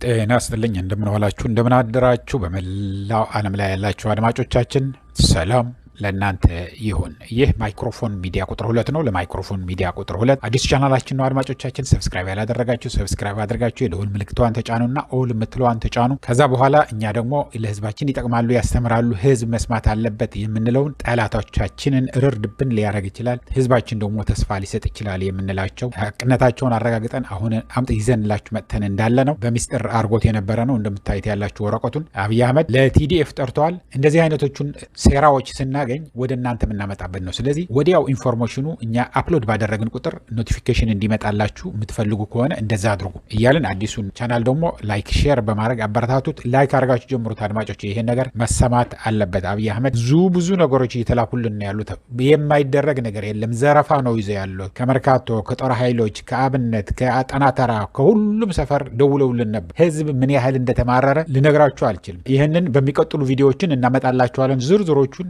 ጤና ይስጥልኝ እንደምን ዋላችሁ እንደምን አደራችሁ በመላው ዓለም ላይ ያላችሁ አድማጮቻችን ሰላም ለእናንተ ይሁን። ይህ ማይክሮፎን ሚዲያ ቁጥር 2 ነው። ለማይክሮፎን ሚዲያ ቁጥር 2 አዲስ ቻናላችን ነው። አድማጮቻችን ሰብስክራይብ ያላደረጋችሁ ሰብስክራይብ አድርጋችሁ የደወል ምልክቷን ተጫኑና ኦል የምትለዋን ተጫኑ። ከዛ በኋላ እኛ ደግሞ ለህዝባችን ይጠቅማሉ ያስተምራሉ ህዝብ መስማት አለበት የምንለውን ጠላቶቻችንን እርድብን ሊያደርግ ይችላል ህዝባችን ደግሞ ተስፋ ሊሰጥ ይችላል የምንላቸው ሀቅነታቸውን አረጋግጠን አሁን አምጥ ይዘንላችሁ መጥተን እንዳለ ነው። በሚስጥር አርጎት የነበረ ነው። እንደምታዩት ያላችሁ ወረቀቱን አብይ አህመድ ለቲዲኤፍ ጠርተዋል። እንደዚህ አይነቶቹን ሴራዎች ስናገኝ ወደ እናንተ የምናመጣበት ነው። ስለዚህ ወዲያው ኢንፎርሜሽኑ እኛ አፕሎድ ባደረግን ቁጥር ኖቲፊኬሽን እንዲመጣላችሁ የምትፈልጉ ከሆነ እንደዛ አድርጉ እያልን አዲሱን ቻናል ደግሞ ላይክ ሼር በማድረግ አበረታቱት። ላይክ አድርጋችሁ ጀምሩት አድማጮች። ይሄን ነገር መሰማት አለበት። አብይ አህመድ ብዙ ነገሮች እየተላኩልን ያሉት የማይደረግ ነገር የለም። ዘረፋ ነው ይዘው ያለው ከመርካቶ ከጦር ኃይሎች ከአብነት ከአጠናተራ ከሁሉም ሰፈር ደውለውልን ነበር። ህዝብ ምን ያህል እንደተማረረ ልነግራችሁ አልችልም። ይህንን በሚቀጥሉ ቪዲዮዎችን እናመጣላችኋለን። ዝርዝሮቹን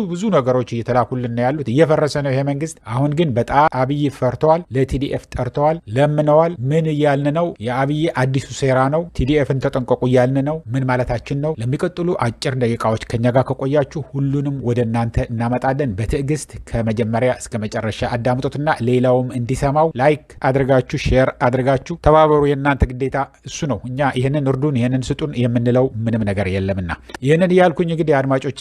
ብዙ ነገሮች እየተላኩልን ያሉት እየፈረሰ ነው ይሄ መንግስት። አሁን ግን በጣም አብይ ፈርተዋል። ለቲዲኤፍ ጠርተዋል፣ ለምነዋል። ምን እያልን ነው? የአብይ አዲሱ ሴራ ነው። ቲዲኤፍን ተጠንቀቁ እያልን ነው። ምን ማለታችን ነው? ለሚቀጥሉ አጭር ደቂቃዎች ከኛ ጋር ከቆያችሁ ሁሉንም ወደ እናንተ እናመጣለን። በትዕግስት ከመጀመሪያ እስከ መጨረሻ አዳምጡትና ሌላውም እንዲሰማው ላይክ አድርጋችሁ ሼር አድርጋችሁ ተባበሩ። የእናንተ ግዴታ እሱ ነው። እኛ ይህንን እርዱን ይህንን ስጡን የምንለው ምንም ነገር የለምና ይህንን እያልኩኝ እንግዲህ አድማጮቼ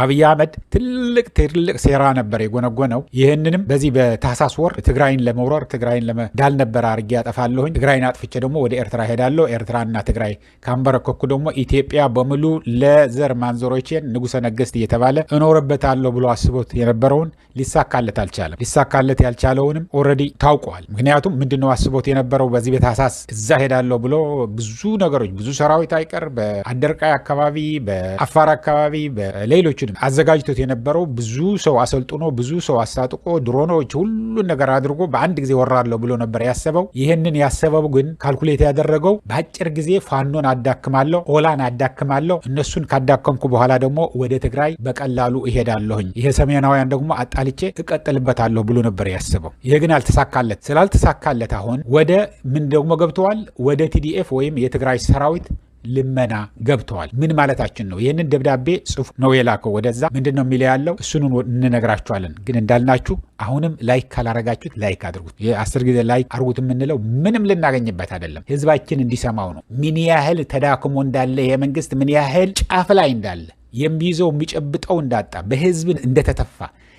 አብይ አህመድ ትልቅ ሴራ ነበር የጎነጎነው። ይህንንም በዚህ በታህሳስ ወር ትግራይን ለመውረር ትግራይን እንዳልነበረ አድርጌ ያጠፋለሁኝ። ትግራይን አጥፍቼ ደግሞ ወደ ኤርትራ ሄዳለሁ። ኤርትራና ትግራይ ካንበረከኩ ደግሞ ኢትዮጵያ በሙሉ ለዘር ማንዘሮቼን ንጉሰ ነገስት እየተባለ እኖርበታለሁ ብሎ አስቦት የነበረውን ሊሳካለት አልቻለም። ሊሳካለት ያልቻለውንም ኦልሬዲ ታውቀዋል። ምክንያቱም ምንድነው አስቦት የነበረው በዚህ በታህሳስ እዛ ሄዳለሁ ብሎ ብዙ ነገሮች ብዙ ሰራዊት አይቀር በአደርቃይ አካባቢ በአፋር አካባቢ በሌሎችንም አዘጋጅቶት የነበረው ብዙ ሰው አሰልጥኖ ብዙ ሰው አስታጥቆ ድሮኖች ሁሉን ነገር አድርጎ በአንድ ጊዜ ወራለሁ ብሎ ነበር ያሰበው። ይህንን ያሰበው ግን ካልኩሌት ያደረገው በአጭር ጊዜ ፋኖን አዳክማለሁ፣ ኦላን አዳክማለሁ፣ እነሱን ካዳከምኩ በኋላ ደግሞ ወደ ትግራይ በቀላሉ እሄዳለሁኝ፣ ይሄ ሰሜናውያን ደግሞ አጣልቼ እቀጥልበታለሁ ብሎ ነበር ያሰበው። ይሄ ግን አልተሳካለት። ስላልተሳካለት አሁን ወደ ምን ደግሞ ገብተዋል? ወደ ቲዲኤፍ ወይም የትግራይ ሰራዊት ልመና ገብተዋል። ምን ማለታችን ነው? ይህንን ደብዳቤ ጽሑፍ ነው የላከው ወደዛ። ምንድን ነው የሚለው ያለው እሱን እንነግራችኋለን። ግን እንዳልናችሁ አሁንም ላይክ ካላረጋችሁት ላይክ አድርጉት። 10 ጊዜ ላይክ አድርጉት የምንለው ምንም ልናገኝበት አይደለም። ህዝባችን እንዲሰማው ነው። ምን ያህል ተዳክሞ እንዳለ የመንግስት ምን ያህል ጫፍ ላይ እንዳለ የሚይዘው የሚጨብጠው እንዳጣ በህዝብ እንደተተፋ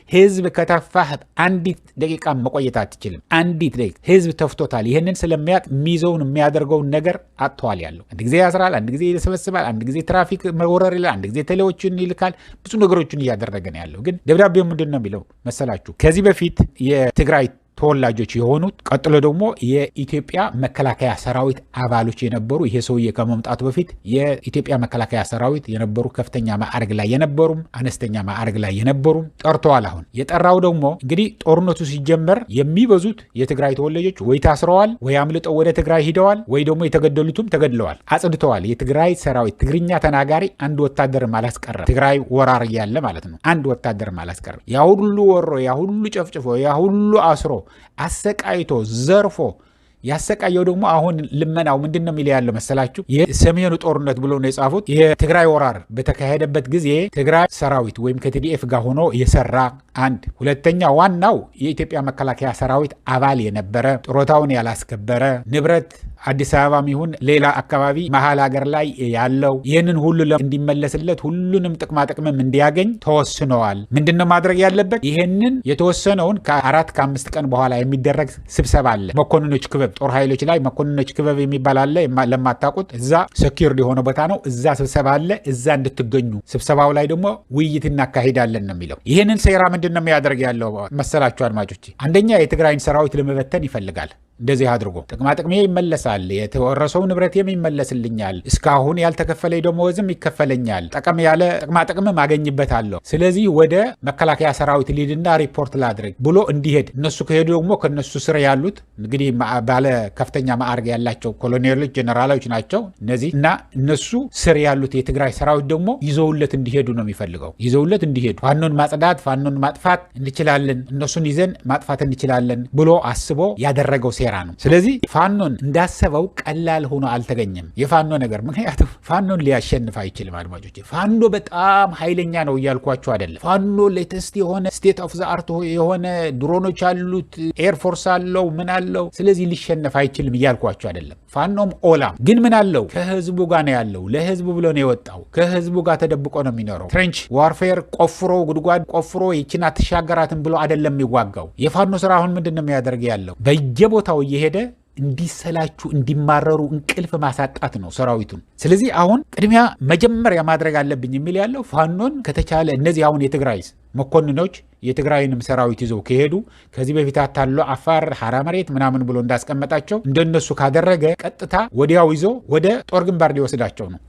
ህዝብ ከተፋህ አንዲት ደቂቃ መቆየት አትችልም። አንዲት ደቂቃ ህዝብ ተፍቶታል። ይህንን ስለሚያቅ የሚይዘውን የሚያደርገውን ነገር አጥተዋል። ያለው አንድ ጊዜ ያስራል፣ አንድ ጊዜ ይሰበስባል፣ አንድ ጊዜ ትራፊክ መወረር ይላል፣ አንድ ጊዜ ቴሌዎችን ይልካል። ብዙ ነገሮችን እያደረገ ነው ያለው። ግን ደብዳቤው ምንድን ነው የሚለው መሰላችሁ? ከዚህ በፊት የትግራይ ተወላጆች የሆኑት ቀጥሎ ደግሞ የኢትዮጵያ መከላከያ ሰራዊት አባሎች የነበሩ ይሄ ሰውዬ ከመምጣቱ በፊት የኢትዮጵያ መከላከያ ሰራዊት የነበሩ ከፍተኛ ማዕረግ ላይ የነበሩም አነስተኛ ማዕረግ ላይ የነበሩም ጠርተዋል። አሁን የጠራው ደግሞ እንግዲህ ጦርነቱ ሲጀመር የሚበዙት የትግራይ ተወላጆች ወይ ታስረዋል ወይ አምልጠው ወደ ትግራይ ሂደዋል ወይ ደግሞ የተገደሉትም ተገድለዋል፣ አጽድተዋል። የትግራይ ሰራዊት ትግርኛ ተናጋሪ አንድ ወታደርም አላስቀረም። ትግራይ ወራር እያለ ማለት ነው። አንድ ወታደርም አላስቀረም። ያ ሁሉ ወሮ ያ ሁሉ ጨፍጭፎ ያ ሁሉ አስሮ አሰቃይቶ ዘርፎ ያሰቃየው ደግሞ አሁን ልመናው ምንድን ነው የሚል ያለው መሰላችሁ? የሰሜኑ ጦርነት ብሎ ነው የጻፉት። የትግራይ ወራር በተካሄደበት ጊዜ ትግራይ ሰራዊት ወይም ከቲዲኤፍ ጋር ሆኖ የሰራ አንድ፣ ሁለተኛ ዋናው የኢትዮጵያ መከላከያ ሰራዊት አባል የነበረ ጡረታውን ያላስከበረ ንብረት አዲስ አበባም ይሁን ሌላ አካባቢ መሀል ሀገር ላይ ያለው ይህንን ሁሉ እንዲመለስለት ሁሉንም ጥቅማጥቅምም እንዲያገኝ ተወስነዋል። ምንድነው ማድረግ ያለበት? ይህንን የተወሰነውን ከ4-5 ቀን በኋላ የሚደረግ ስብሰባ አለ። መኮንኖች ክበብ ጦር ኃይሎች ላይ መኮንኖች ክበብ የሚባል አለ። ለማታውቁት እዛ ሴኩርድ የሆነ ቦታ ነው። እዛ ስብሰባ አለ። እዛ እንድትገኙ ስብሰባው ላይ ደግሞ ውይይት እናካሂዳለን ነው የሚለው። ይህንን ሴራ ምንድን ነው የሚያደርግ ያለው መሰላችሁ አድማጮች? አንደኛ የትግራይን ሰራዊት ለመበተን ይፈልጋል። እንደዚህ አድርጎ ጥቅማጥቅሜ ይመለሳል፣ የተወረሰው ንብረቴም ይመለስልኛል፣ እስካሁን ያልተከፈለኝ ደመወዝም ይከፈለኛል፣ ጠቀም ያለ ጥቅማጥቅምም አገኝበታለሁ። ስለዚህ ወደ መከላከያ ሰራዊት ሊድና ሪፖርት ላድርግ ብሎ እንዲሄድ፣ እነሱ ከሄዱ ደግሞ ከነሱ ስር ያሉት እንግዲህ ባለ ከፍተኛ ማዕረግ ያላቸው ኮሎኔሎች፣ ጀነራሎች ናቸው እነዚህ እና እነሱ ስር ያሉት የትግራይ ሰራዊት ደግሞ ይዘውለት እንዲሄዱ ነው የሚፈልገው። ይዘውለት እንዲሄዱ ፋኖን ማጽዳት ፋኖን ማጥፋት እንችላለን፣ እነሱን ይዘን ማጥፋት እንችላለን ብሎ አስቦ ያደረገው ሴራ ነው። ስለዚህ ፋኖን እንዳሰበው ቀላል ሆኖ አልተገኘም የፋኖ ነገር። ምክንያቱም ፋኖን ሊያሸንፍ አይችልም። አድማጮች ፋኖ በጣም ኃይለኛ ነው እያልኳቸው አይደለም። ፋኖ ሌተስት የሆነ ስቴት ኦፍ ዘ አርት የሆነ ድሮኖች አሉት፣ ኤርፎርስ አለው፣ ምን አለው። ስለዚህ ሊሸነፍ አይችልም እያልኳቸው አይደለም። ፋኖም ኦላም ግን ምን አለው? ከህዝቡ ጋር ነው ያለው። ለህዝቡ ብሎ ነው የወጣው። ከህዝቡ ጋር ተደብቆ ነው የሚኖረው። ትሬንች ዋርፌር ቆፍሮ ጉድጓድ ቆፍሮ ይችን አትሻገራትን ብሎ አይደለም የሚዋጋው። የፋኖ ስራ አሁን ምንድን ነው የሚያደርግ ያለው? በየቦታው እየሄደ እንዲሰላችሁ እንዲማረሩ እንቅልፍ ማሳጣት ነው ሰራዊቱን። ስለዚህ አሁን ቅድሚያ መጀመሪያ ማድረግ አለብኝ የሚል ያለው ፋኖን ከተቻለ እነዚህ አሁን የትግራይ መኮንኖች የትግራይንም ሰራዊት ይዘው ከሄዱ ከዚህ በፊት አታሎ አፋር ሐራ መሬት ምናምን ብሎ እንዳስቀመጣቸው እንደነሱ ካደረገ ቀጥታ ወዲያው ይዞ ወደ ጦር ግንባር ሊወስዳቸው ነው።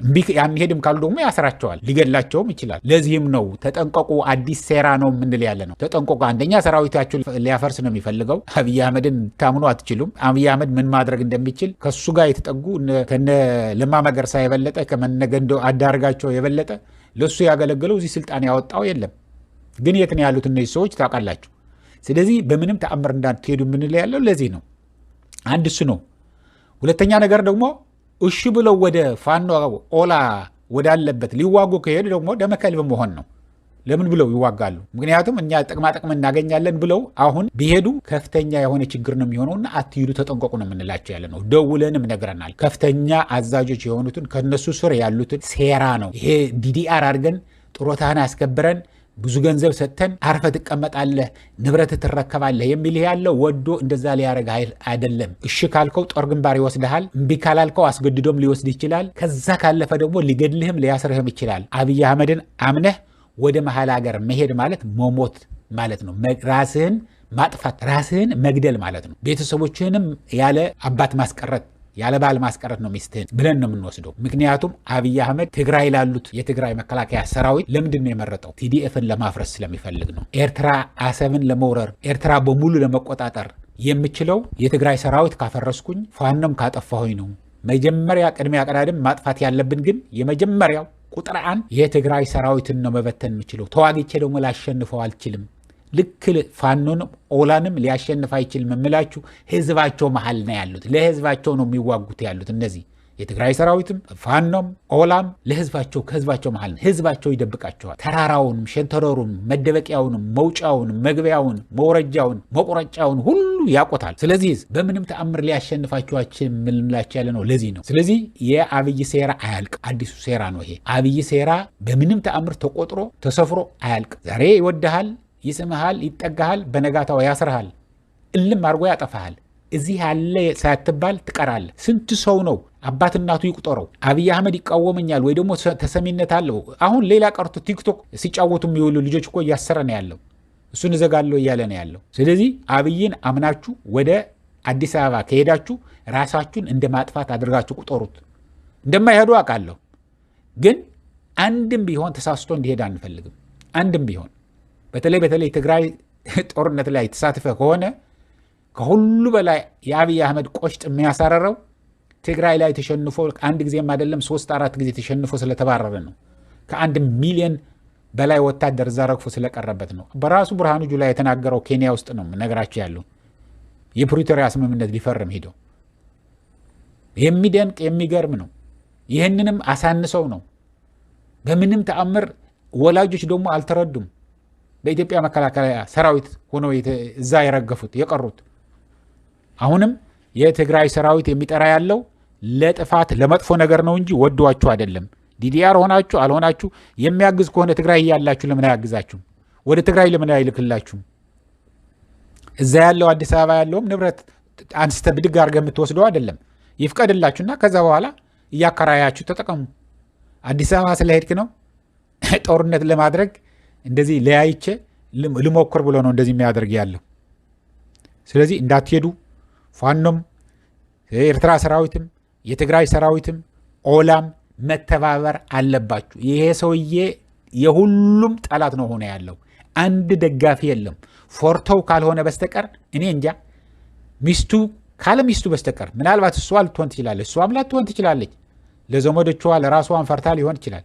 አንሄድም ካሉ ደግሞ ያስራቸዋል፣ ሊገላቸውም ይችላል። ለዚህም ነው ተጠንቀቁ፣ አዲስ ሴራ ነው የምንል ያለ ነው። ተጠንቀቁ። አንደኛ ሰራዊታችሁ ሊያፈርስ ነው የሚፈልገው። አብይ አህመድን ታምኑ አትችሉም። አብይ አህመድ ምን ማድረግ እንደሚችል ከሱ ጋር የተጠጉ ከነ ለማ መገርሳ የበለጠ ከመነገንዶ አዳርጋቸው የበለጠ ለሱ ያገለገለው እዚህ ስልጣን ያወጣው የለም። ግን የት ነው ያሉት እነዚህ ሰዎች ታውቃላችሁ። ስለዚህ በምንም ተአምር እንዳትሄዱ የምንል ያለው ለዚህ ነው። አንድ እሱ ነው። ሁለተኛ ነገር ደግሞ እሺ ብለው ወደ ፋኖ ኦላ ወዳለበት ሊዋጉ ከሄዱ ደግሞ ደመከልብ መሆን ነው። ለምን ብለው ይዋጋሉ? ምክንያቱም እኛ ጥቅማጥቅም እናገኛለን ብለው አሁን ቢሄዱ ከፍተኛ የሆነ ችግር ነው የሚሆነውና አትሂዱ ተጠንቀቁ ነው የምንላቸው ያለ ነው። ደውለንም ነግረናል። ከፍተኛ አዛዦች የሆኑትን ከነሱ ስር ያሉትን ሴራ ነው ይሄ ዲዲአር አድርገን ጥሮታህን አስከብረን ብዙ ገንዘብ ሰጥተን አርፈ ትቀመጣለህ፣ ንብረት ትረከባለህ የሚል ያለው ወዶ እንደዛ ሊያረግ አይደለም። እሺ ካልከው ጦር ግንባር ይወስድሃል፣ እምቢ ካላልከው አስገድዶም ሊወስድ ይችላል። ከዛ ካለፈ ደግሞ ሊገድልህም ሊያስርህም ይችላል። አብይ አህመድን አምነህ ወደ መሀል ሀገር መሄድ ማለት መሞት ማለት ነው። ራስህን ማጥፋት፣ ራስህን መግደል ማለት ነው። ቤተሰቦችህንም ያለ አባት ማስቀረት ያለ ባል ማስቀረት ነው ሚስትህን ብለን ነው የምንወስደው። ምክንያቱም አብይ አህመድ ትግራይ ላሉት የትግራይ መከላከያ ሰራዊት ለምንድን ነው የመረጠው? ቲዲኤፍን ለማፍረስ ስለሚፈልግ ነው። ኤርትራ አሰብን ለመውረር ኤርትራ በሙሉ ለመቆጣጠር የምችለው የትግራይ ሰራዊት ካፈረስኩኝ ፋኖም ካጠፋሁኝ ነው። መጀመሪያ ቅድሚያ ቀዳድም ማጥፋት ያለብን ግን የመጀመሪያው ቁጥር 1 የትግራይ ሰራዊትን ነው መበተን የምችለው። ተዋግቼ ደግሞ ላሸንፈው አልችልም። ልክ ፋኖንም ኦላንም ሊያሸንፍ አይችልም የምላችሁ ህዝባቸው መሀል ነው ያሉት። ለህዝባቸው ነው የሚዋጉት ያሉት እነዚህ የትግራይ ሰራዊትም ፋኖም ኦላም ለህዝባቸው ከህዝባቸው መሀል ነው። ህዝባቸው ይደብቃቸዋል። ተራራውንም ሸንተረሩን መደበቂያውንም መውጫውንም መግቢያውን መውረጃውን መቆረጫውን ሁሉ ያቆታል። ስለዚህ በምንም ተአምር ሊያሸንፋቸው የምንላቸው ያለ ነው። ለዚህ ነው። ስለዚህ የአብይ ሴራ አያልቅ። አዲሱ ሴራ ነው ይሄ። አብይ ሴራ በምንም ተአምር ተቆጥሮ ተሰፍሮ አያልቅ። ዛሬ ይወድሃል፣ ይስምሃል፣ ይጠጋሃል፣ በነጋታው ያስርሃል፣ እልም አድርጎ ያጠፋሃል። እዚህ ያለ ሳትባል ትቀራለህ። ስንት ሰው ነው አባት እናቱ ይቁጠረው አብይ አህመድ ይቃወመኛል ወይ ደግሞ ተሰሚነት አለው። አሁን ሌላ ቀርቶ ቲክቶክ ሲጫወቱ የሚውሉ ልጆች እኮ እያሰረ ነው ያለው። እሱን እዘጋለሁ እያለ ነው ያለው። ስለዚህ አብይን አምናችሁ ወደ አዲስ አበባ ከሄዳችሁ ራሳችሁን እንደ ማጥፋት አድርጋችሁ ቁጠሩት። እንደማይሄዱ አውቃለሁ፣ ግን አንድም ቢሆን ተሳስቶ እንዲሄድ አንፈልግም። አንድም ቢሆን በተለይ ትግራይ ጦርነት ላይ ተሳትፈ ከሆነ ከሁሉ በላይ የአብይ አህመድ ቆሽጥ የሚያሳረረው ትግራይ ላይ ተሸንፎ አንድ ጊዜም አይደለም 3-4 ጊዜ ተሸንፎ ስለተባረረ ነው። ከ1 ሚሊዮን በላይ ወታደር እዛ ረግፎ ስለቀረበት ነው። በራሱ ብርሃኑ ጁላ የተናገረው ኬንያ ውስጥ ነው ነገራቸው ያለው የፕሪቶሪያ ስምምነት ሊፈርም ሄደው። የሚደንቅ የሚገርም ነው። ይህንንም አሳንሰው ነው። በምንም ተአምር ወላጆች ደግሞ አልተረዱም። በኢትዮጵያ መከላከያ ሰራዊት ሆነው እዛ የረገፉት የቀሩት አሁንም የትግራይ ሰራዊት የሚጠራ ያለው ለጥፋት ለመጥፎ ነገር ነው እንጂ ወዷችሁ አይደለም። ዲዲአር ሆናችሁ አልሆናችሁ የሚያግዝ ከሆነ ትግራይ ያላችሁ ለምን አያግዛችሁም? ወደ ትግራይ ለምን አይልክላችሁም? እዛ ያለው አዲስ አበባ ያለውም ንብረት አንስተ ብድግ አድርገህ የምትወስደው አይደለም። ይፍቀድላችሁና ከዛ በኋላ እያከራያችሁ ተጠቀሙ። አዲስ አበባ ስለሄድክ ነው ጦርነት ለማድረግ እንደዚህ ለያይቼ ልሞክር ብሎ ነው እንደዚህ የሚያደርግ ያለው። ስለዚህ እንዳትሄዱ። ፋኖም የኤርትራ ሰራዊትም የትግራይ ሰራዊትም ኦላም መተባበር አለባችሁ። ይሄ ሰውዬ የሁሉም ጠላት ነው ሆነ ያለው። አንድ ደጋፊ የለም። ፎርተው ካልሆነ በስተቀር እኔ እንጃ ሚስቱ ካለ ሚስቱ በስተቀር ምናልባት እሷ ልትሆን ትችላለች፣ እሷም ላትሆን ትችላለች። ለዘመዶቿ ለራሷን ፈርታ ሊሆን ይችላል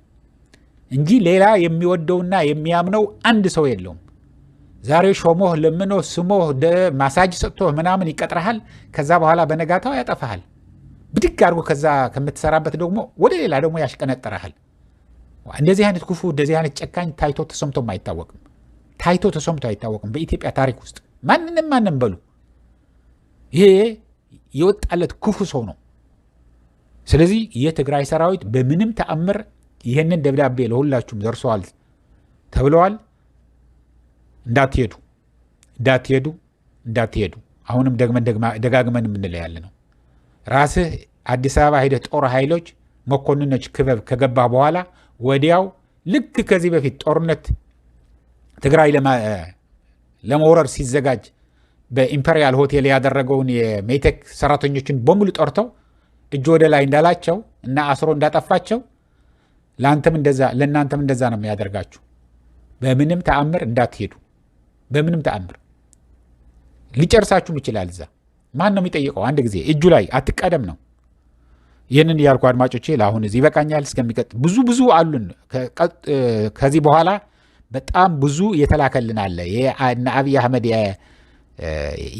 እንጂ ሌላ የሚወደውና የሚያምነው አንድ ሰው የለውም። ዛሬ ሾሞህ ለምኖ ስሞህ ማሳጅ ሰጥቶህ ምናምን ይቀጥረሃል። ከዛ በኋላ በነጋታው ያጠፋሃል። ብድግ አድርጎ ከዛ ከምትሰራበት ደግሞ ወደ ሌላ ደግሞ ያሽቀነጠረሃል። እንደዚህ አይነት ክፉ እንደዚህ አይነት ጨካኝ ታይቶ ተሰምቶም አይታወቅም። ታይቶ ተሰምቶ አይታወቅም በኢትዮጵያ ታሪክ ውስጥ ማንም በሉ። ይሄ የወጣለት ክፉ ሰው ነው። ስለዚህ የትግራይ ሰራዊት በምንም ተአምር ይህንን ደብዳቤ ለሁላችሁም ደርሰዋል ተብለዋል። እንዳትሄዱ። አሁንም ደጋግመን የምንለው ያለ ነው። ራስህ አዲስ አበባ ሄደህ ጦር ኃይሎች መኮንኖች ክበብ ከገባ በኋላ ወዲያው ልክ ከዚህ በፊት ጦርነት ትግራይ ለመውረር ሲዘጋጅ በኢምፔሪያል ሆቴል ያደረገውን የሜቴክ ሰራተኞችን በሙሉ ጠርተው እጅ ወደ ላይ እንዳላቸው እና አስሮ እንዳጠፋቸው ለእናንተም እንደዛ ነው የሚያደርጋችሁ። በምንም ተአምር እንዳትሄዱ። በምንም ተአምር ሊጨርሳችሁም ይችላል። እዛ ማን ነው የሚጠይቀው? አንድ ጊዜ እጁ ላይ አትቀደም ነው። ይህንን ያልኩ አድማጮቼ ለአሁን እዚህ ይበቃኛል። እስከሚቀጥል ብዙ አሉን። ከዚህ በኋላ በጣም ብዙ የተላከልን አለ። እነ አብይ አህመድ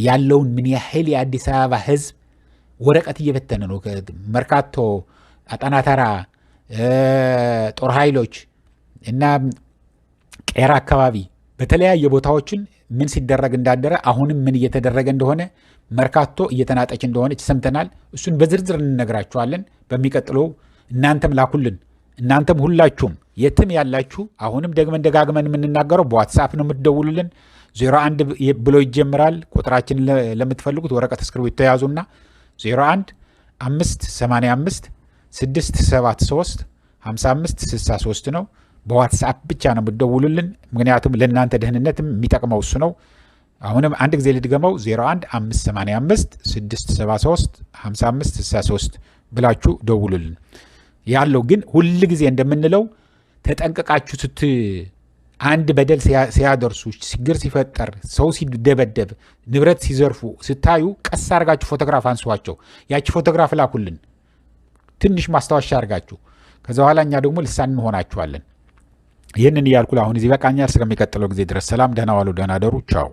ያለውን ምን ያህል የአዲስ አበባ ህዝብ ወረቀት እየበተነ ነው። መርካቶ፣ አጣናተራ፣ ጦር ኃይሎች እና ቄራ አካባቢ በተለያየ ቦታዎችን ምን ሲደረግ እንዳደረ አሁንም ምን እየተደረገ እንደሆነ መርካቶ እየተናጠች እንደሆነች ሰምተናል። እሱን በዝርዝር እንነግራችኋለን በሚቀጥለው። እናንተም ላኩልን። እናንተም ሁላችሁም የትም ያላችሁ አሁንም ደጋግመን የምንናገረው በዋትሳፕ ነው የምትደውሉልን። 01 ብሎ ይጀምራል ቁጥራችን። ለምትፈልጉት ወረቀት እስክሪብቶ ተያዙና 01 585 673 5563 ነው። በዋትሳፕ ብቻ ነው የምትደውሉልን። ምክንያቱም ለእናንተ ደህንነትም የሚጠቅመው እሱ ነው። አሁንም አንድ ጊዜ ልድገመው 01 585 673 5563 ብላችሁ ደውሉልን። ያለው ግን ሁል ጊዜ እንደምንለው ተጠንቀቃችሁ አንድ በደል ሲያደርሱ፣ ችግር ሲፈጠር፣ ሰው ሲደበደብ፣ ንብረት ሲዘርፉ ስታዩ ቀስ አድርጋችሁ ፎቶግራፍ አንሷቸው። ያቺ ፎቶግራፍ ላኩልን ትንሽ ማስታወሻ አድርጋችሁ። ከዛ በኋላ እኛ ደግሞ ልሳን እንሆናችኋለን። ይህንን እያልኩ አሁን እዚህ በቃኛል። እስከሚቀጥለው ጊዜ ድረስ ሰላም፣ ደህና ዋሉ፣ ደህና ደሩ። ቻው።